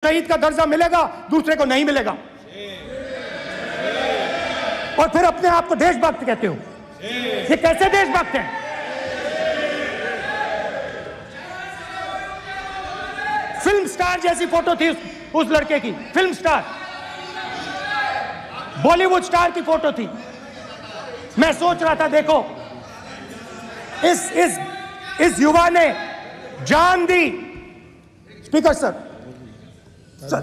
शहीद का दर्जा मिलेगा, दूसरे को नहीं मिलेगा। और फिर अपने आप को देशभक्त कहते हो। ये कैसे देशभक्त हैं? फिल्म स्टार जैसी फोटो थी उस लड़के की, फिल्म स्टार, बॉलीवुड स्टार की फोटो थी। मैं सोच रहा था, देखो इस युवा ने जान दी। स्पीकर सर, अध्यक्ष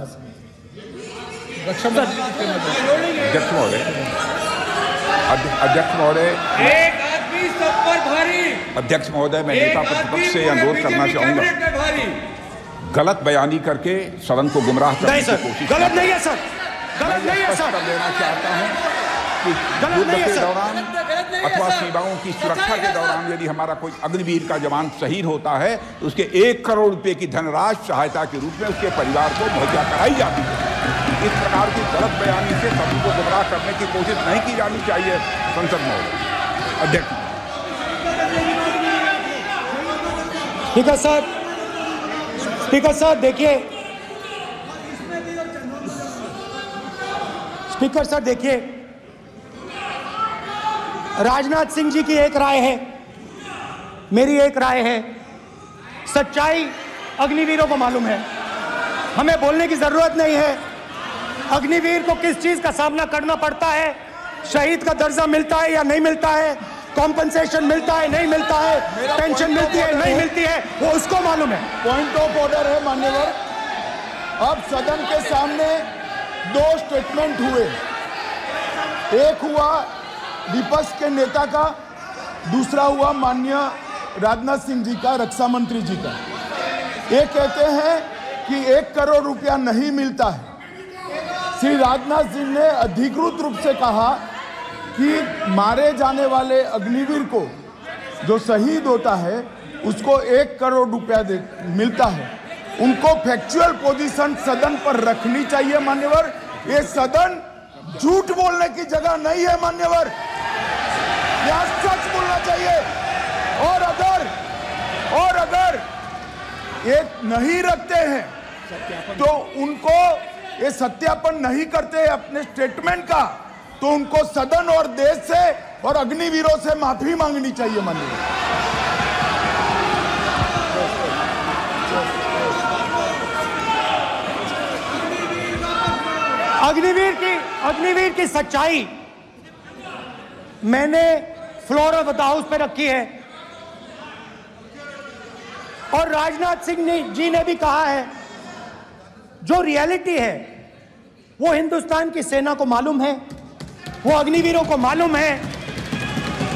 महोदय, एक आदमी सब पर भारी। अध्यक्ष महोदय, मैं नेता प्रतिपक्ष से अनुरोध करना चाहूंगा, गलत बयानी करके सदन को गुमराह करने की कोशिश। गलत नहीं है सर, गलत नहीं है सर। लेना चाहता हूं कि युद्ध के दौरान अथवा सीमाओं की सुरक्षा के दौरान यदि हमारा कोई अग्निवीर का जवान शहीद होता है तो उसके 1 करोड़ रुपए की धनराशि सहायता के रूप में उसके परिवार को मुहैया कराई जाती है। इस प्रकार की गलत बयानी से सभी को गुमराह करने की कोशिश नहीं की जानी चाहिए। संसद महोदय, अध्यक्ष। स्पीकर सर देखिए, स्पीकर सर देखिए, राजनाथ सिंह जी की एक राय है, मेरी एक राय है। सच्चाई अग्निवीरों को मालूम है, हमें बोलने की जरूरत नहीं है। अग्निवीर को किस चीज का सामना करना पड़ता है, शहीद का दर्जा मिलता है या नहीं मिलता है, कॉम्पनसेशन मिलता है नहीं मिलता है, पेंशन मिलती है नहीं मिलती है, वो उसको मालूम है। पॉइंट ऑफ ऑर्डर है मान्यवर। अब सदन के सामने 2 स्टेटमेंट हुए, एक हुआ विपक्ष के नेता का, दूसरा हुआ माननीय राजनाथ सिंह जी का, रक्षा मंत्री जी का। ये कहते हैं कि 1 करोड़ रुपया नहीं मिलता है। श्री राजनाथ सिंह ने अधिकृत रूप से कहा कि मारे जाने वाले अग्निवीर को जो शहीद होता है उसको 1 करोड़ रुपया मिलता है। उनको फैक्चुअल पोजीशन सदन पर रखनी चाहिए मान्यवर। ये सदन झूठ बोलने की जगह नहीं है मान्यवर, यह सच बोलना चाहिए। और अगर ये नहीं रखते हैं तो उनको, ये सत्यापन नहीं करते अपने स्टेटमेंट का, तो उनको सदन और देश से और अग्निवीरों से माफी मांगनी चाहिए माननीय। अग्निवीर की सच्चाई मैंने फ्लोर ऑफ द हाउस पे रखी है, और राजनाथ सिंह जी ने भी कहा है, जो रियलिटी है वो हिंदुस्तान की सेना को मालूम है, वो अग्निवीरों को मालूम है।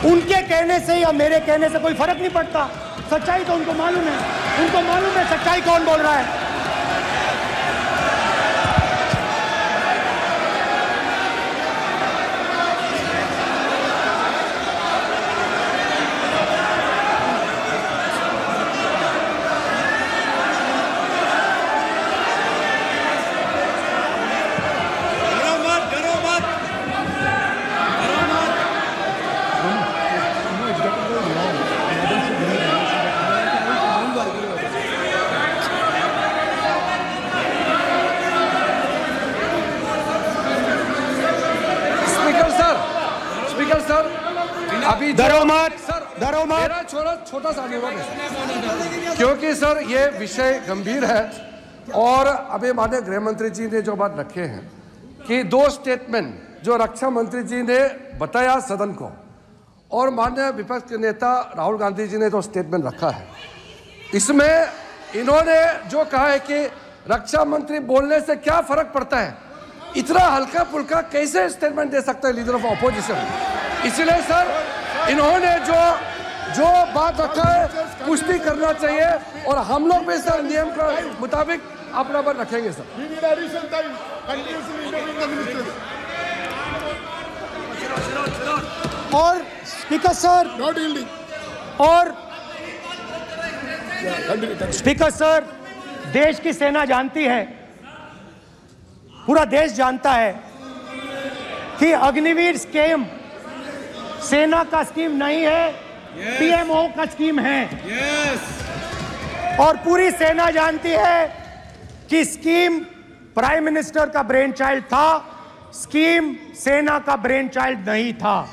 उनके कहने से या मेरे कहने से कोई फर्क नहीं पड़ता, सच्चाई तो उनको मालूम है। उनको मालूम है सच्चाई कौन बोल रहा है। अभी मेरा छोटा सा अनुरोध है, क्योंकि सर ये विषय गंभीर है, और अभी माननीय गृह मंत्री जी ने जो बात रखे हैं कि 2 स्टेटमेंट जो रक्षा मंत्री जी ने बताया सदन को, और माननीय विपक्ष के नेता राहुल गांधी जी ने जो स्टेटमेंट रखा है, इसमें इन्होंने जो कहा है कि रक्षा मंत्री बोलने से क्या फर्क पड़ता है, इतना हल्का फुल्का कैसे स्टेटमेंट दे सकता है लीडर ऑफ ऑपोजिशन। इसलिए सर इन्होंने जो बात रखा है पुष्टि करना चाहिए, और हम लोग भी सर नियम के मुताबिक अपना बात रखेंगे सर। और स्पीकर सर, स्पीकर सर, देश की सेना जानती है, पूरा देश जानता है कि अग्निवीर स्कीम सेना का स्कीम नहीं है, पीएमओ का स्कीम है। और पूरी सेना जानती है कि स्कीम प्राइम मिनिस्टर का ब्रेन चाइल्ड था, स्कीम सेना का ब्रेन चाइल्ड नहीं था।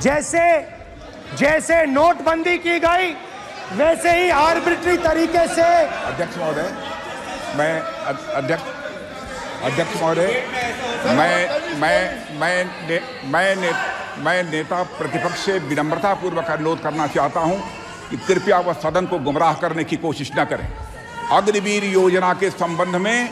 जैसे नोटबंदी की गई वैसे ही आर्बिट्री तरीके से। अध्यक्ष महोदय, मैं नेता प्रतिपक्ष से विनम्रता पूर्वक अनुरोध करना चाहता हूं कि कृपया वह सदन को गुमराह करने की कोशिश न करें। अग्निवीर योजना के संबंध में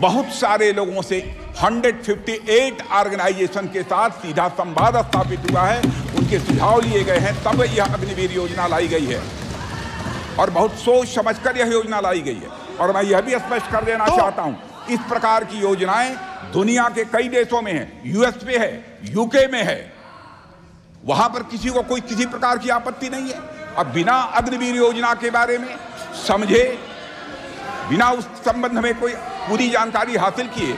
बहुत सारे लोगों से 158 ऑर्गेनाइजेशन के साथ सीधा संवाद स्थापित हुआ है, उनके सुझाव लिए गए हैं, तब यह अग्निवीर योजना लाई गई है और बहुत सोच समझकर यह योजना लाई गई है। और मैं यह भी स्पष्ट कर देना चाहता हूं, इस प्रकार की योजनाएं दुनिया के कई देशों में है, यूएस में है, यूके में है, वहां पर किसी को कोई किसी प्रकार की आपत्ति नहीं है। अब बिना अग्निवीर योजना के बारे में समझे, बिना उस संबंध में कोई पूरी जानकारी हासिल किए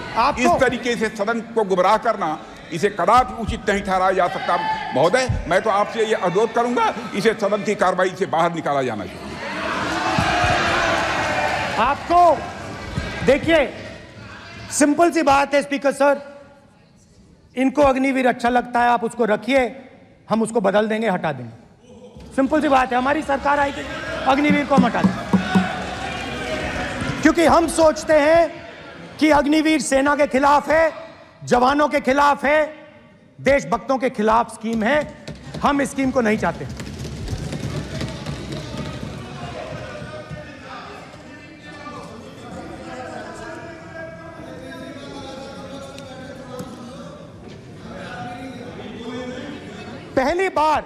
इस तरीके से सदन को गुमराह करना, इसे कदापि उचित नहीं ठहराया जा सकता। महोदय, मैं तो आपसे यह अनुरोध करूंगा, इसे सदन की कार्रवाई से बाहर निकाला जाना चाहिए। आपको देखिए, सिंपल सी बात है स्पीकर सर, इनको अग्निवीर अच्छा लगता है, आप उसको रखिए, हम उसको बदल देंगे, हटा देंगे। सिंपल सी बात है, हमारी सरकार आएगी, अग्निवीर को हम हटा देंगे, क्योंकि हम सोचते हैं कि अग्निवीर सेना के खिलाफ है, जवानों के खिलाफ है, देशभक्तों के खिलाफ स्कीम है। हम इस स्कीम को नहीं चाहते। पहली बार